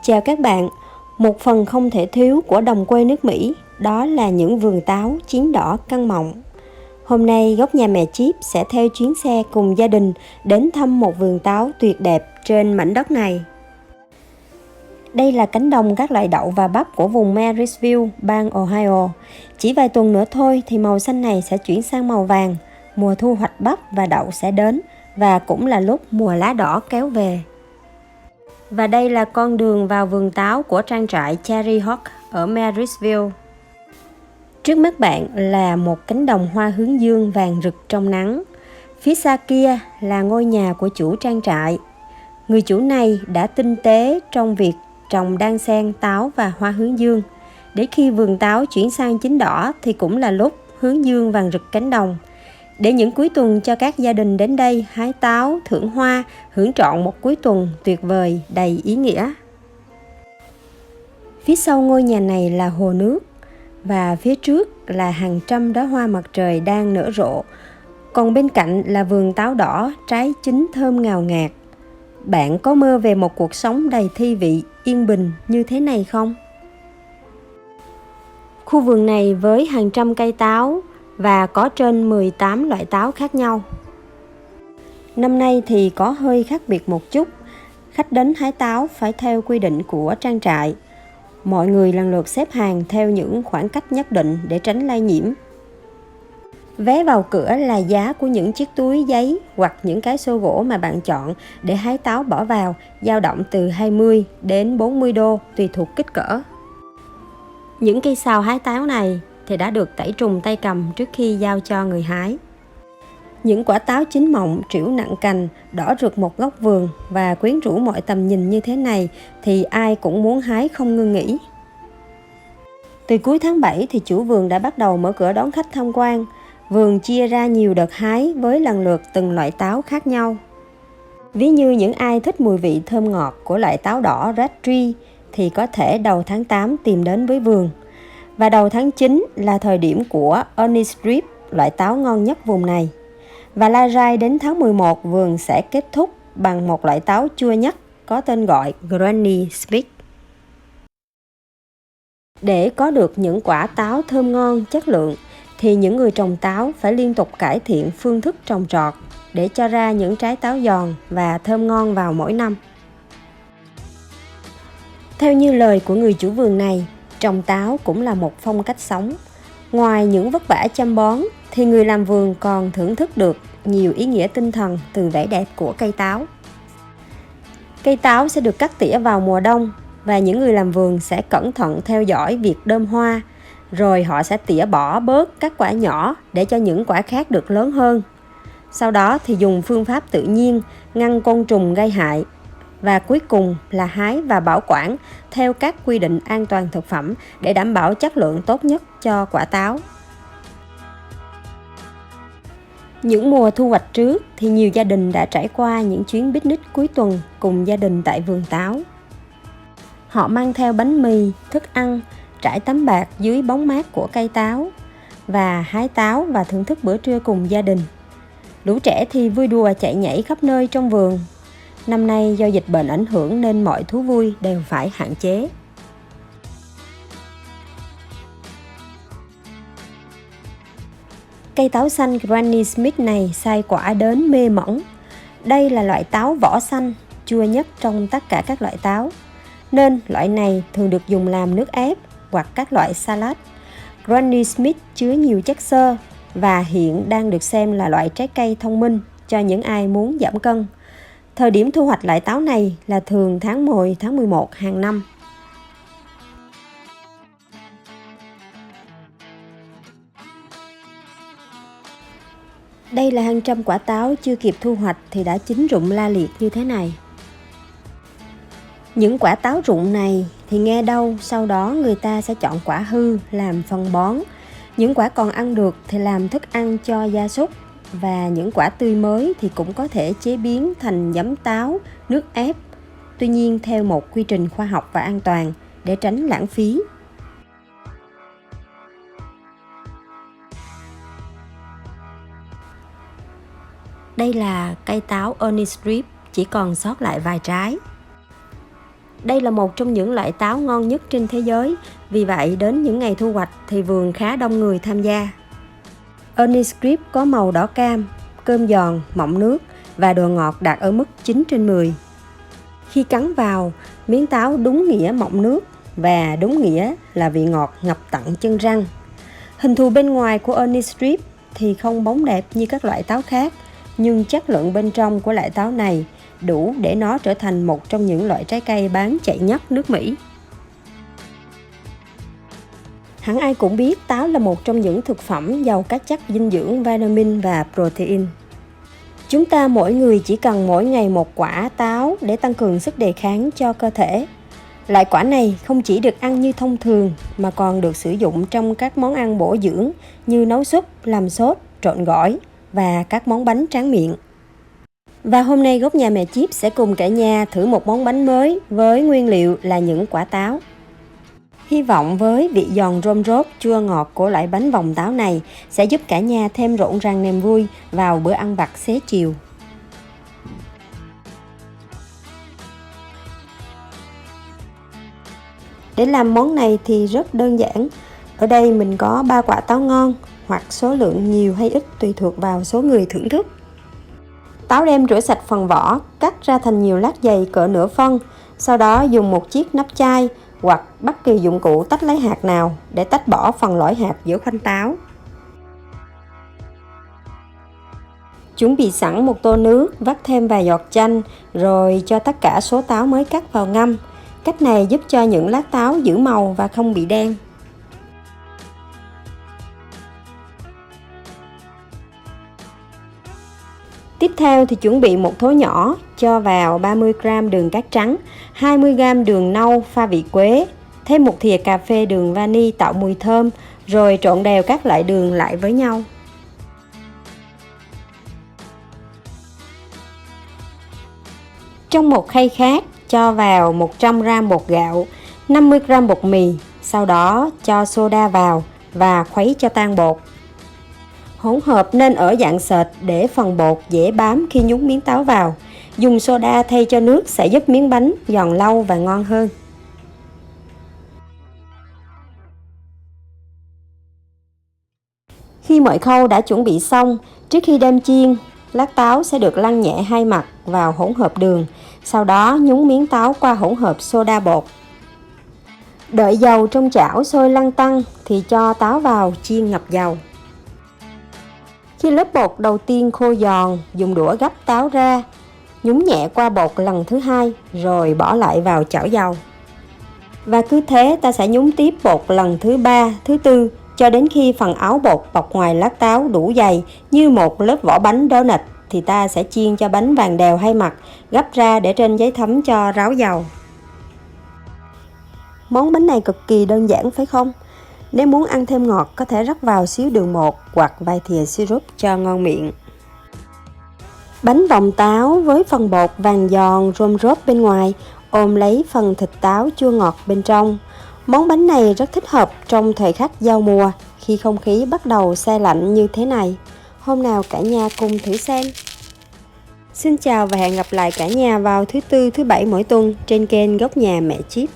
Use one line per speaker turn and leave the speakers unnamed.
Chào các bạn, một phần không thể thiếu của đồng quê nước Mỹ đó là những vườn táo chín đỏ căng mọng. Hôm nay Góc Nhà Mẹ Chip sẽ theo chuyến xe cùng gia đình đến thăm một vườn táo tuyệt đẹp trên mảnh đất này. Đây là cánh đồng các loại đậu và bắp của vùng Marysville, bang Ohio. Chỉ vài tuần nữa thôi thì màu xanh này sẽ chuyển sang màu vàng. Mùa thu hoạch bắp và đậu sẽ đến và cũng là lúc mùa lá đỏ kéo về. Và đây là con đường vào vườn táo của trang trại Cherry Hawk ở Marysville. Trước mắt bạn là một cánh đồng hoa hướng dương vàng rực trong nắng. Phía xa kia là ngôi nhà của chủ trang trại. Người chủ này đã tinh tế trong việc trồng đan xen táo và hoa hướng dương. Để khi vườn táo chuyển sang chín đỏ thì cũng là lúc hướng dương vàng rực cánh đồng. Để những cuối tuần cho các gia đình đến đây hái táo, thưởng hoa, hưởng trọn một cuối tuần tuyệt vời, đầy ý nghĩa. Phía sau ngôi nhà này là hồ nước và phía trước là hàng trăm đóa hoa mặt trời đang nở rộ. Còn bên cạnh là vườn táo đỏ, trái chín thơm ngào ngạt. Bạn có mơ về một cuộc sống đầy thi vị, yên bình như thế này không? Khu vườn này với hàng trăm cây táo và có trên 18 loại táo khác nhau. Năm nay thì có hơi khác biệt một chút. Khách đến hái táo phải theo quy định của trang trại. Mọi người lần lượt xếp hàng theo những khoảng cách nhất định để tránh lây nhiễm. Vé vào cửa là giá của những chiếc túi giấy hoặc những cái xô gỗ mà bạn chọn để hái táo bỏ vào, dao động từ 20 đến 40 đô tùy thuộc kích cỡ. Những cây sào hái táo này thì đã được tẩy trùng tay cầm trước khi giao cho người hái. Những quả táo chín mọng, trĩu nặng cành, đỏ rực một góc vườn và quyến rũ mọi tầm nhìn như thế này thì ai cũng muốn hái không ngưng nghỉ. Từ cuối tháng 7 thì chủ vườn đã bắt đầu mở cửa đón khách tham quan. Vườn chia ra nhiều đợt hái với lần lượt từng loại táo khác nhau. Ví như những ai thích mùi vị thơm ngọt của loại táo đỏ Red Tree thì có thể đầu tháng 8 tìm đến với vườn. Và đầu tháng 9 là thời điểm của Honey Strip, loại táo ngon nhất vùng này. Và lai rai đến tháng 11 vườn sẽ kết thúc bằng một loại táo chua nhất có tên gọi Granny Smith. Để có được những quả táo thơm ngon, chất lượng thì những người trồng táo phải liên tục cải thiện phương thức trồng trọt để cho ra những trái táo giòn và thơm ngon vào mỗi năm. Theo như lời của người chủ vườn này, trồng táo cũng là một phong cách sống. Ngoài những vất vả chăm bón thì người làm vườn còn thưởng thức được nhiều ý nghĩa tinh thần từ vẻ đẹp của cây táo. Cây táo sẽ được cắt tỉa vào mùa đông và những người làm vườn sẽ cẩn thận theo dõi việc đơm hoa, rồi họ sẽ tỉa bỏ bớt các quả nhỏ để cho những quả khác được lớn hơn. Sau đó thì dùng phương pháp tự nhiên ngăn côn trùng gây hại. Và cuối cùng là hái và bảo quản theo các quy định an toàn thực phẩm để đảm bảo chất lượng tốt nhất cho quả táo. Những mùa thu hoạch trước thì nhiều gia đình đã trải qua những chuyến picnic cuối tuần cùng gia đình tại vườn táo. Họ mang theo bánh mì, thức ăn, trải tấm bạt dưới bóng mát của cây táo và hái táo và thưởng thức bữa trưa cùng gia đình. Lũ trẻ thì vui đùa chạy nhảy khắp nơi trong vườn. Năm nay do dịch bệnh ảnh hưởng nên mọi thú vui đều phải hạn chế. Cây táo xanh Granny Smith này sai quả đến mê mẩn. Đây là loại táo vỏ xanh, chua nhất trong tất cả các loại táo. Nên loại này thường được dùng làm nước ép hoặc các loại salad. Granny Smith chứa nhiều chất xơ và hiện đang được xem là loại trái cây thông minh cho những ai muốn giảm cân. Thời điểm thu hoạch loại táo này là thường tháng 10, tháng 11 hàng năm. Đây là hàng trăm quả táo chưa kịp thu hoạch thì đã chín rụng la liệt như thế này. Những quả táo rụng này thì nghe đâu sau đó người ta sẽ chọn quả hư làm phân bón. Những quả còn ăn được thì làm thức ăn cho gia súc. Và những quả tươi mới thì cũng có thể chế biến thành giấm táo, nước ép. Tuy nhiên theo một quy trình khoa học và an toàn để tránh lãng phí. Đây là cây táo Honey Strip, chỉ còn sót lại vài trái. Đây là một trong những loại táo ngon nhất trên thế giới, vì vậy đến những ngày thu hoạch thì vườn khá đông người tham gia. Ernie Scripps có màu đỏ cam, cơm giòn, mọng nước và độ ngọt đạt ở mức 9/10. Khi cắn vào, miếng táo đúng nghĩa mọng nước và đúng nghĩa là vị ngọt ngập tận chân răng. Hình thù bên ngoài của Ernie Scripps thì không bóng đẹp như các loại táo khác, nhưng chất lượng bên trong của loại táo này đủ để nó trở thành một trong những loại trái cây bán chạy nhất nước Mỹ. Hẳn ai cũng biết táo là một trong những thực phẩm giàu các chất dinh dưỡng, vitamin và protein. Chúng ta mỗi người chỉ cần mỗi ngày một quả táo để tăng cường sức đề kháng cho cơ thể. Loại quả này không chỉ được ăn như thông thường mà còn được sử dụng trong các món ăn bổ dưỡng như nấu súp, làm sốt, trộn gỏi và các món bánh tráng miệng. Và hôm nay Góc Nhà Mẹ Chip sẽ cùng cả nhà thử một món bánh mới với nguyên liệu là những quả táo. Hy vọng với vị giòn rôm rốt chua ngọt của loại bánh vòng táo này sẽ giúp cả nhà thêm rộn ràng niềm vui vào bữa ăn vặt xế chiều. Để làm món này thì rất đơn giản. Ở đây mình có 3 quả táo ngon hoặc số lượng nhiều hay ít tùy thuộc vào số người thưởng thức. Táo đem rửa sạch phần vỏ, cắt ra thành nhiều lát dày cỡ nửa phân. Sau đó dùng một chiếc nắp chai hoặc bất kỳ dụng cụ tách lấy hạt nào để tách bỏ phần lõi hạt giữa khoanh táo. Chuẩn bị sẵn một tô nước, vắt thêm vài giọt chanh rồi cho tất cả số táo mới cắt vào ngâm. Cách này giúp cho những lát táo giữ màu và không bị đen. Tiếp theo thì chuẩn bị một thố nhỏ, cho vào 30g đường cát trắng, 20g đường nâu pha vị quế, thêm một thìa cà phê đường vani tạo mùi thơm, rồi trộn đều các loại đường lại với nhau. Trong một khay khác, cho vào 100g bột gạo, 50g bột mì, sau đó cho soda vào và khuấy cho tan bột. Hỗn hợp nên ở dạng sệt để phần bột dễ bám khi nhúng miếng táo vào. Dùng soda thay cho nước sẽ giúp miếng bánh giòn lâu và ngon hơn. Khi mọi khâu đã chuẩn bị xong, trước khi đem chiên, lát táo sẽ được lăn nhẹ hai mặt vào hỗn hợp đường, sau đó nhúng miếng táo qua hỗn hợp soda bột. Đợi dầu trong chảo sôi lăn tăn thì cho táo vào chiên ngập dầu. Khi lớp bột đầu tiên khô giòn, dùng đũa gấp táo ra, nhúng nhẹ qua bột lần thứ hai rồi bỏ lại vào chảo dầu. Và cứ thế ta sẽ nhúng tiếp bột lần thứ ba, thứ tư cho đến khi phần áo bột bọc ngoài lát táo đủ dày như một lớp vỏ bánh donut thì ta sẽ chiên cho bánh vàng đều hai mặt, gấp ra để trên giấy thấm cho ráo dầu. Món bánh này cực kỳ đơn giản phải không? Nếu muốn ăn thêm ngọt có thể rắc vào xíu đường bột hoặc vài thìa syrup cho ngon miệng. Bánh vòng táo với phần bột vàng giòn rôm rốp bên ngoài, ôm lấy phần thịt táo chua ngọt bên trong. Món bánh này rất thích hợp trong thời khắc giao mùa khi không khí bắt đầu se lạnh như thế này. Hôm nào cả nhà cùng thử xem. Xin chào và hẹn gặp lại cả nhà vào thứ Tư, thứ Bảy mỗi tuần trên kênh Góc Nhà Mẹ Chip.